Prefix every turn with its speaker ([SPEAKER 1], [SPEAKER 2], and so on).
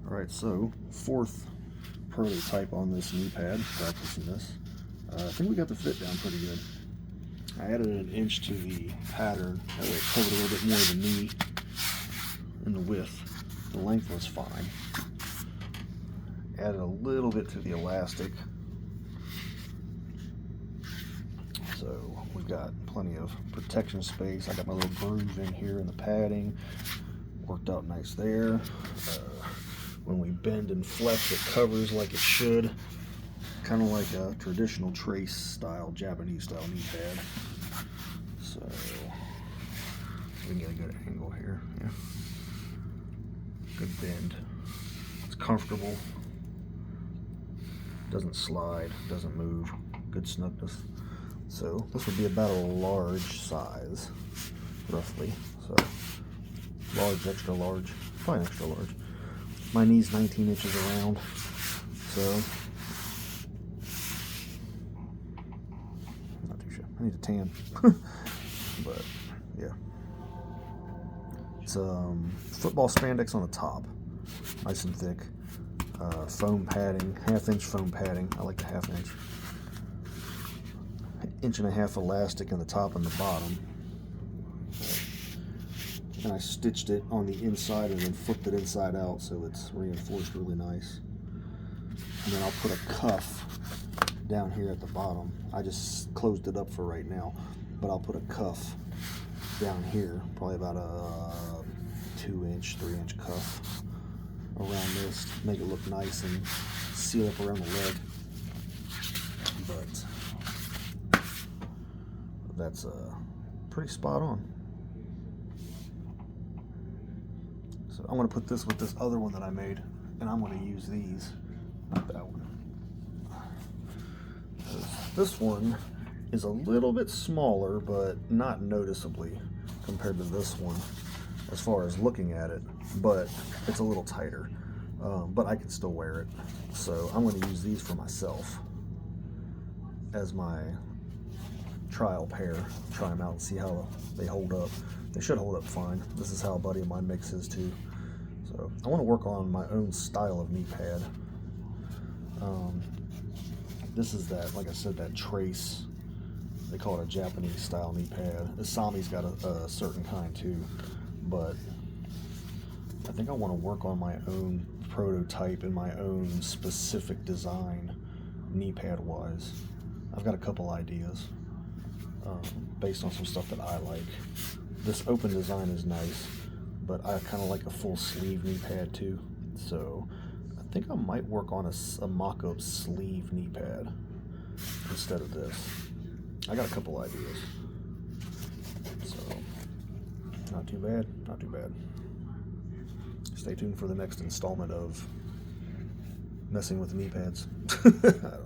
[SPEAKER 1] Alright, so fourth prototype on this knee pad, practicing this. I think we got the fit down pretty good. I added an inch to the pattern, that way it covered a little bit more of the knee and the width. The length was fine. Added a little bit to the elastic. So we've got plenty of protection space. I got my little groove in here in the padding. Worked out nice there. When we bend and flex, it covers like it should. Kind of like a traditional trace style, Japanese style knee pad. So we can get a good angle here. Yeah. Good bend. It's comfortable. Doesn't slide, doesn't move. Good snugness. So this would be about a large size, roughly. So large, extra large, probably extra large. My knee's 19 inches around, so not too sure. I need a tan, but yeah. It's football spandex on the top, nice and thick. Foam padding, half-inch foam padding. I like the half-inch. Inch and a half elastic in the top and the bottom. And I stitched it on the inside and then flipped it inside out so it's reinforced really nice. And then I'll put a cuff down here at the bottom. I just closed it up for right now, but I'll put a cuff down here, probably about a 2-inch, 3-inch cuff around this to make it look nice and seal up around the leg. But that's pretty spot on. So I'm going to put this with this other one that I made, and I'm going to use these, not that one. This one is a little bit smaller, but not noticeably compared to this one as far as looking at it, but it's a little tighter. But I can still wear it. So I'm going to use these for myself as my trial pair. Try them out and see how they hold up. They should hold up fine. This is how a buddy of mine makes his too. So I want to work on my own style of knee pad. This is that, like I said, that trace. They call it a Japanese style knee pad. Isami's got a certain kind too, but I think I want to work on my own prototype and my own specific design knee pad wise. I've got a couple ideas based on some stuff that I like. This open design is nice, but I kind of like a full sleeve knee pad too. So I think I might work on a mock-up sleeve knee pad instead of this. I got a couple ideas. So not too bad, not too bad. Stay tuned for the next installment of messing with knee pads. I don't know.